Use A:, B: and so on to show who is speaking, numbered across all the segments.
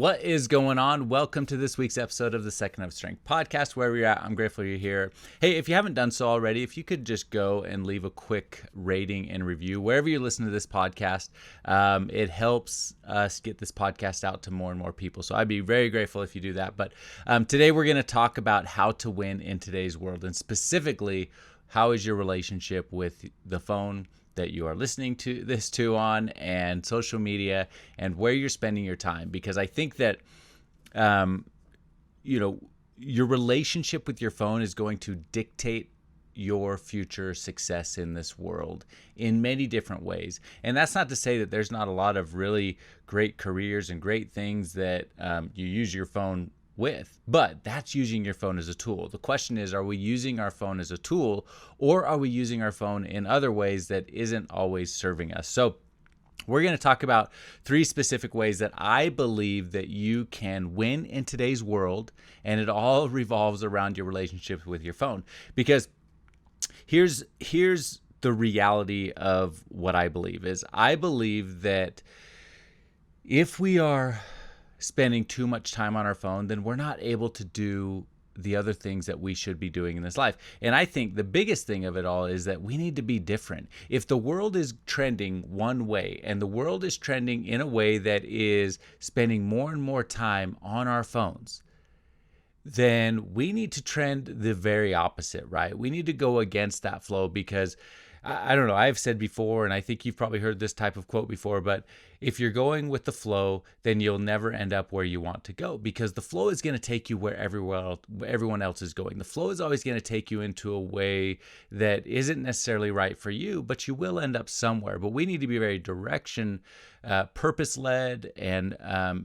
A: What is going on? Welcome to this week's episode of the Second of Strength podcast. Wherever you're at, I'm grateful you're here. Hey, if you haven't done so already, if you could just go and leave a quick rating and review wherever you listen to this podcast, it helps us get this podcast out to more and more people. So I'd be very grateful if you do that. But today we're going to talk about how to win in today's world, and specifically, how is your relationship with the phone that you are listening to this on, and social media, and where you're spending your time. Because I think that, your relationship with your phone is going to dictate your future success in this world in many different ways. And that's not to say that there's not a lot of really great careers and great things that you use your phone with, but that's using your phone as a tool. The question is, are we using our phone as a tool, or are we using our phone in other ways that isn't always serving us? So we're going to talk about 3 specific ways that I believe that you can win in today's world, and it all revolves around your relationship with your phone. Because here's the reality of what I believe is, I believe that if we are spending too much time on our phone, then we're not able to do the other things that we should be doing in this life. And I think the biggest thing of it all is that we need to be different. If the world is trending one way, and the world is trending in a way that is spending more and more time on our phones, then we need to trend the very opposite, right? We need to go against that flow, because I don't know, I've said before, and I think you've probably heard this type of quote before, but if you're going with the flow, then you'll never end up where you want to go, because the flow is going to take you where everyone else is going. The flow is always going to take you into a way that isn't necessarily right for you, but you will end up somewhere. But we need to be very purpose-led, and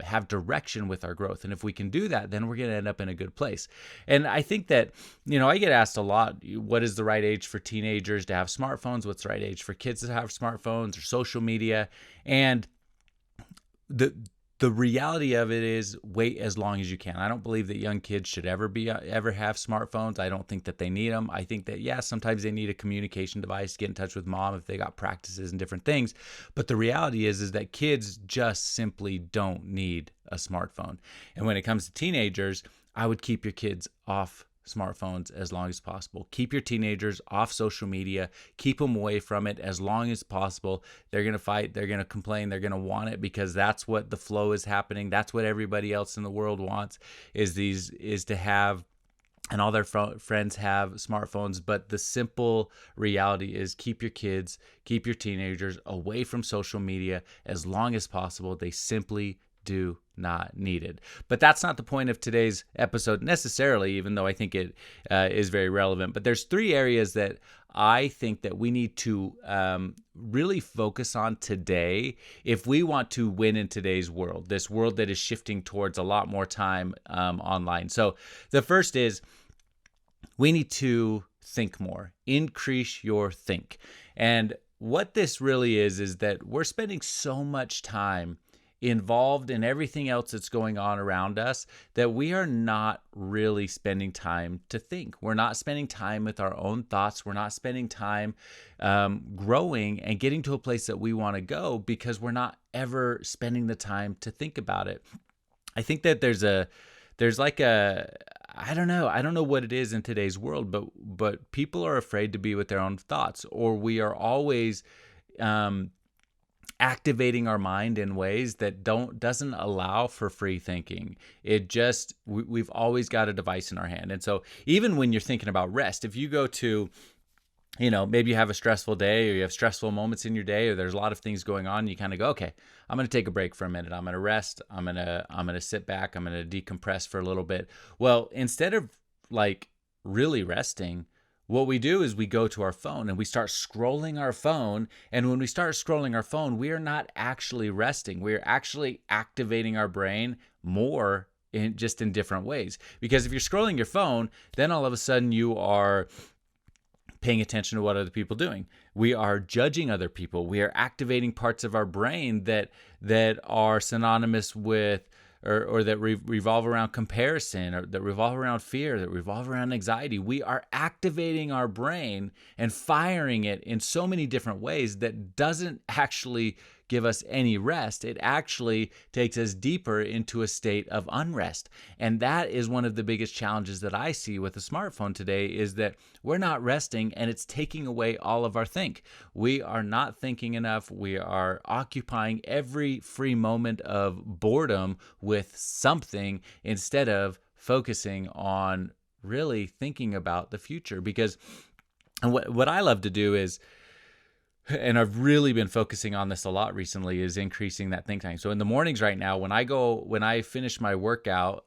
A: have direction with our growth. And if we can do that, then we're going to end up in a good place. And I think that, I get asked a lot, what is the right age for teenagers to have smartphones? What's the right age for kids to have smartphones or social media? And the reality of it is, wait as long as you can. I don't believe that young kids should ever have smartphones. I don't think that they need them. I think that, sometimes they need a communication device to get in touch with mom if they got practices and different things. But the reality is that kids just simply don't need a smartphone. And when it comes to teenagers, I would keep your kids off smartphones as long as possible. Keep your teenagers off social media. Keep them away from it as long as possible. They're going to fight. They're going to complain. They're going to want it, because that's what the flow is happening. That's what everybody else in the world wants, is to have, and all their friends have smartphones. But the simple reality is, keep your kids, keep your teenagers away from social media as long as possible. They simply do not need it. But that's not the point of today's episode necessarily, even though I think it is very relevant. But there's 3 areas that I think that we need to really focus on today if we want to win in today's world, this world that is shifting towards a lot more time online. So the first is, we need to think more. Increase your think. And what this really is that we're spending so much time involved in everything else that's going on around us that we are not really spending time to think. We're not spending time with our own thoughts. We're not spending time growing and getting to a place that we want to go, because we're not ever spending the time to think about it. I think that I don't know what it is in today's world, but people are afraid to be with their own thoughts, or we are always activating our mind in ways that doesn't allow for free thinking. We've always got a device in our hand. And so even when you're thinking about rest, if you go to, maybe you have a stressful day, or you have stressful moments in your day, or there's a lot of things going on, and you kind of go, okay, I'm going to take a break for a minute. I'm going to rest. I'm going to sit back. I'm going to decompress for a little bit. Well, instead of really resting, what we do is we go to our phone and we start scrolling our phone. And when we start scrolling our phone, we are not actually resting. We are actually activating our brain more in different ways. Because if you're scrolling your phone, then all of a sudden you are paying attention to what other people are doing. We are judging other people. We are activating parts of our brain that are synonymous with or that revolve around comparison, or that revolve around fear, that revolve around anxiety. We are activating our brain and firing it in so many different ways that doesn't actually give us any rest. It actually takes us deeper into a state of unrest. And that is one of the biggest challenges that I see with a smartphone today, is that we're not resting and it's taking away all of our think. We are not thinking enough. We are occupying every free moment of boredom with something instead of focusing on really thinking about the future. Because what I love to do is, and I've really been focusing on this a lot recently, is increasing that think time. So in the mornings right now, when I finish my workout,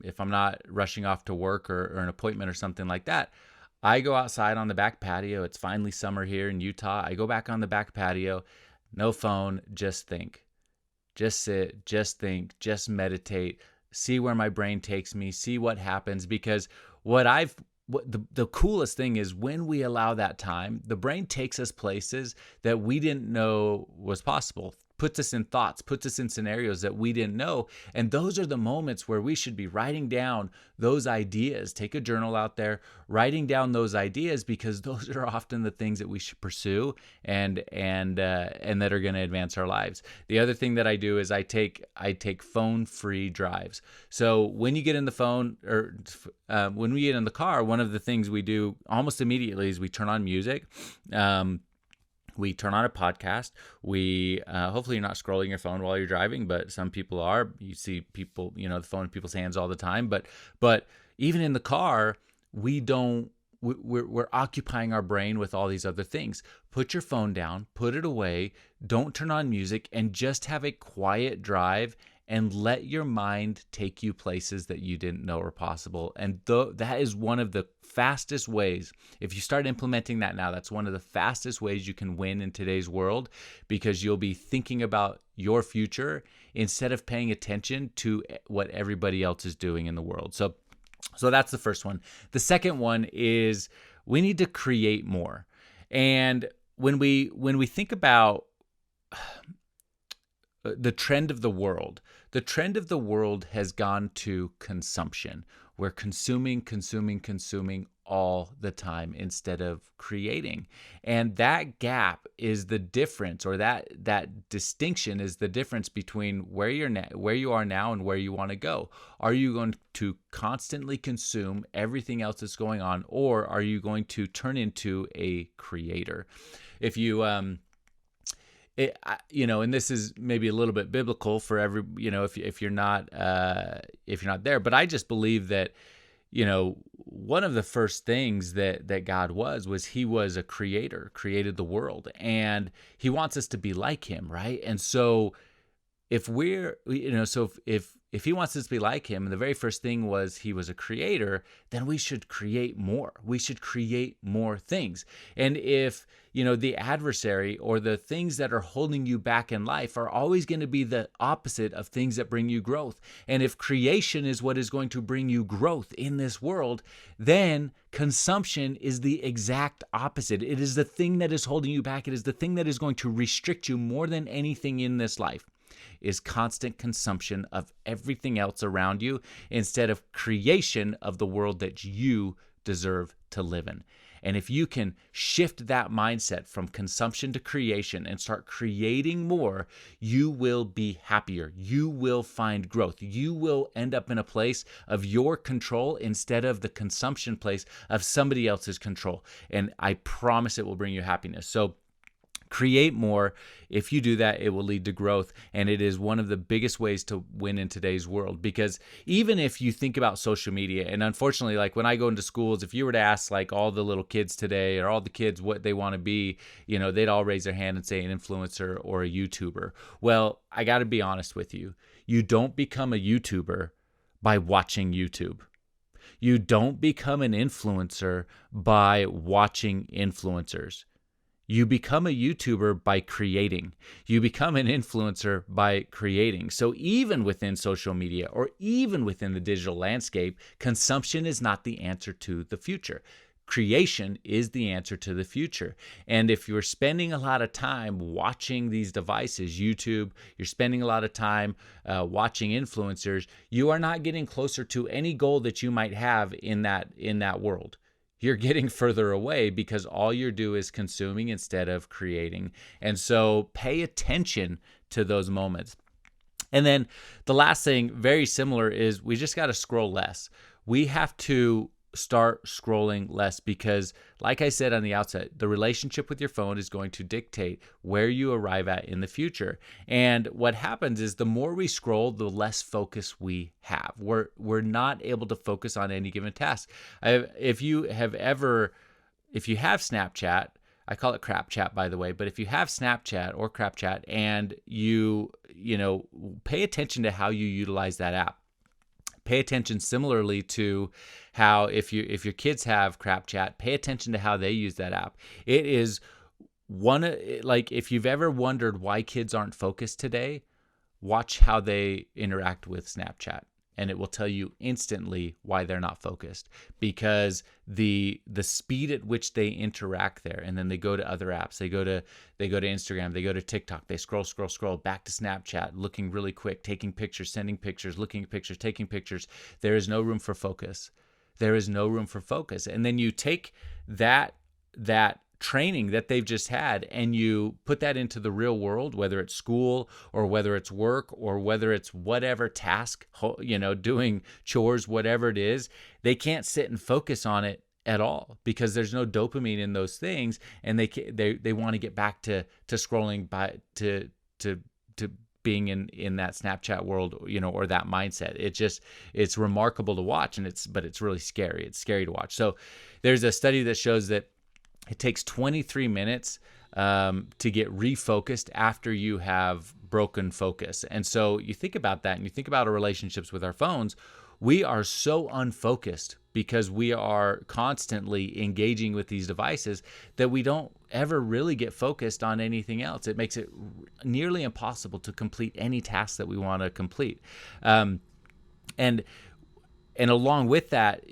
A: if I'm not rushing off to work or an appointment or something like that, I go outside on the back patio. It's finally summer here in Utah. I go back on the back patio, no phone, just think. Just sit, just think, just meditate, see where my brain takes me, see what happens. Because the coolest thing is, when we allow that time, the brain takes us places that we didn't know was possible, puts us in thoughts, puts us in scenarios that we didn't know. And those are the moments where we should be writing down those ideas. Take a journal out there, writing down those ideas, because those are often the things that we should pursue and that are going to advance our lives. The other thing that I do is I take phone-free drives. So when you get in the phone, or when we get in the car, one of the things we do almost immediately is we turn on music. We turn on a podcast. We hopefully you're not scrolling your phone while you're driving, but some people are. You see people, the phone in people's hands all the time. But even in the car, we're occupying our brain with all these other things. Put your phone down, put it away, don't turn on music, and just have a quiet drive and let your mind take you places that you didn't know were possible. And that is one of the fastest ways. If you start implementing that now, that's one of the fastest ways you can win in today's world, because you'll be thinking about your future instead of paying attention to what everybody else is doing in the world. So that's the first one. The second one is, we need to create more. And when we think about the trend of the world has gone to consumption. We're consuming all the time instead of creating. And that gap is the difference, or that distinction is the difference between where you are now and where you want to go. Are you going to constantly consume everything else that's going on, or are you going to turn into a creator? If you and this is maybe a little bit biblical for every, if you're not there, but I just believe that, one of the first things that God was he was a creator, created the world, and he wants us to be like him, right? And so if we're, if he wants us to be like him, and the very first thing was he was a creator, then we should create more. We should create more things. And if, the adversary or the things that are holding you back in life are always going to be the opposite of things that bring you growth. And if creation is what is going to bring you growth in this world, then consumption is the exact opposite. It is the thing that is holding you back. It is the thing that is going to restrict you more than anything in this life, is constant consumption of everything else around you instead of creation of the world that you deserve to live in. And if you can shift that mindset from consumption to creation and start creating more, you will be happier. You will find growth. You will end up in a place of your control instead of the consumption place of somebody else's control. And I promise it will bring you happiness. So create more. If you do that, it will lead to growth. And it is one of the biggest ways to win in today's world. Because even if you think about social media, and unfortunately, like when I go into schools, if you were to ask like all the little kids today, or all the kids what they want to be, they'd all raise their hand and say an influencer or a YouTuber. Well, I got to be honest with you. You don't become a YouTuber by watching YouTube. You don't become an influencer by watching influencers. You become a YouTuber by creating. You become an influencer by creating. So even within social media, or even within the digital landscape, consumption is not the answer to the future. Creation is the answer to the future. And if you're spending a lot of time watching these devices, YouTube, you're spending a lot of time watching influencers, you are not getting closer to any goal that you might have in that world. you're getting further away because all you're doing is consuming instead of creating. And so pay attention to those moments. And then the last thing, very similar, is we just got to scroll less. We have to start scrolling less because, like I said on the outset, the relationship with your phone is going to dictate where you arrive at in the future. And what happens is the more we scroll, the less focus we have. We're not able to focus on any given task. If you have Snapchat, I call it crap chat, by the way, but if you have Snapchat or crap chat and you pay attention to how you utilize that app. Pay attention similarly to how if your kids have crap chat, pay attention to how they use that app. It is like if you've ever wondered why kids aren't focused today, watch how they interact with Snapchat. And it will tell you instantly why they're not focused, because the speed at which they interact there, and then they go to other apps, they go to Instagram, they go to TikTok, they scroll back to Snapchat, looking really quick, taking pictures, sending pictures, looking at pictures, taking pictures. There is no room for focus. There is no room for focus. And then you take that training that they've just had and you put that into the real world, whether it's school or whether it's work or whether it's whatever task, doing chores, whatever it is, they can't sit and focus on it at all because there's no dopamine in those things, and they want to get back to scrolling to being in that Snapchat world, or that mindset. It's remarkable to watch, but it's really scary. It's scary to watch. So there's a study that shows that it takes 23 minutes to get refocused after you have broken focus. And so you think about that and you think about our relationships with our phones. We are so unfocused because we are constantly engaging with these devices that we don't ever really get focused on anything else. It makes it nearly impossible to complete any task that we want to complete. And along with that,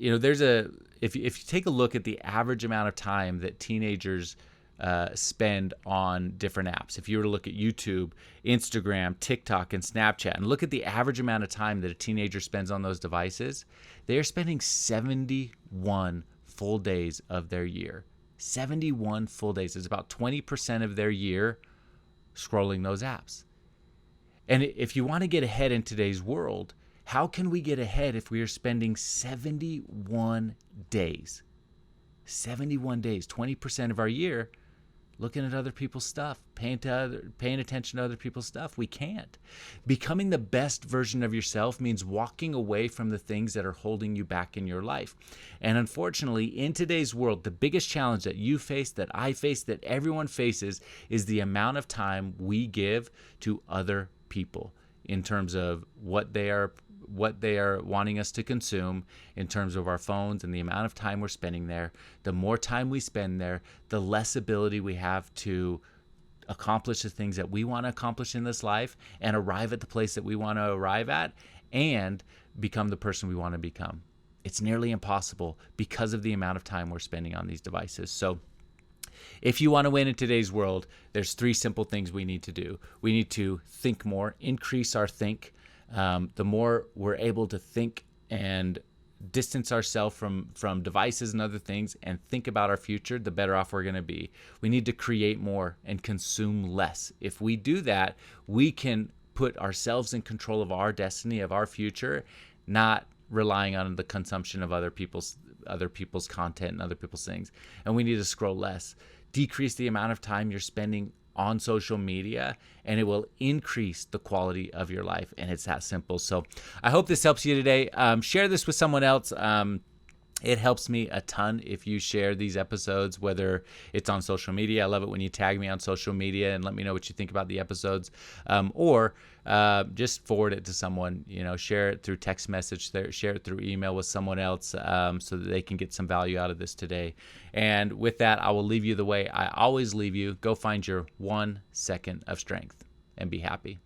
A: if you take a look at the average amount of time that teenagers spend on different apps, if you were to look at YouTube, Instagram, TikTok, and Snapchat, and look at the average amount of time that a teenager spends on those devices, they are spending 71 full days of their year. 71 full days. It's about 20% of their year scrolling those apps. And if you want to get ahead in today's world, how can we get ahead if we are spending 71 days? 71 days, 20% of our year, looking at other people's stuff, paying attention to other people's stuff? We can't. Becoming the best version of yourself means walking away from the things that are holding you back in your life. And unfortunately, in today's world, the biggest challenge that you face, that I face, that everyone faces, is the amount of time we give to other people in terms of what they are wanting us to consume, in terms of our phones and the amount of time we're spending there. The more time we spend there, the less ability we have to accomplish the things that we want to accomplish in this life and arrive at the place that we want to arrive at and become the person we want to become. It's nearly impossible because of the amount of time we're spending on these devices. So if you want to win in today's world, there's 3 simple things we need to do. We need to think more, increase our think. The more we're able to think and distance ourselves from devices and other things and think about our future, the better off we're going to be. We need to create more and consume less. If we do that, we can put ourselves in control of our destiny, of our future, not relying on the consumption of other people's content and other people's things. And we need to scroll less. Decrease the amount of time you're spending on social media, and it will increase the quality of your life. And it's that simple. So I hope this helps you today. Share this with someone else. It helps me a ton if you share these episodes, whether it's on social media. I love it when you tag me on social media and let me know what you think about the episodes, or just forward it to someone. Share it through text message, share it through email with someone else, so that they can get some value out of this today. And with that, I will leave you the way I always leave you. Go find your 1 second of strength and be happy.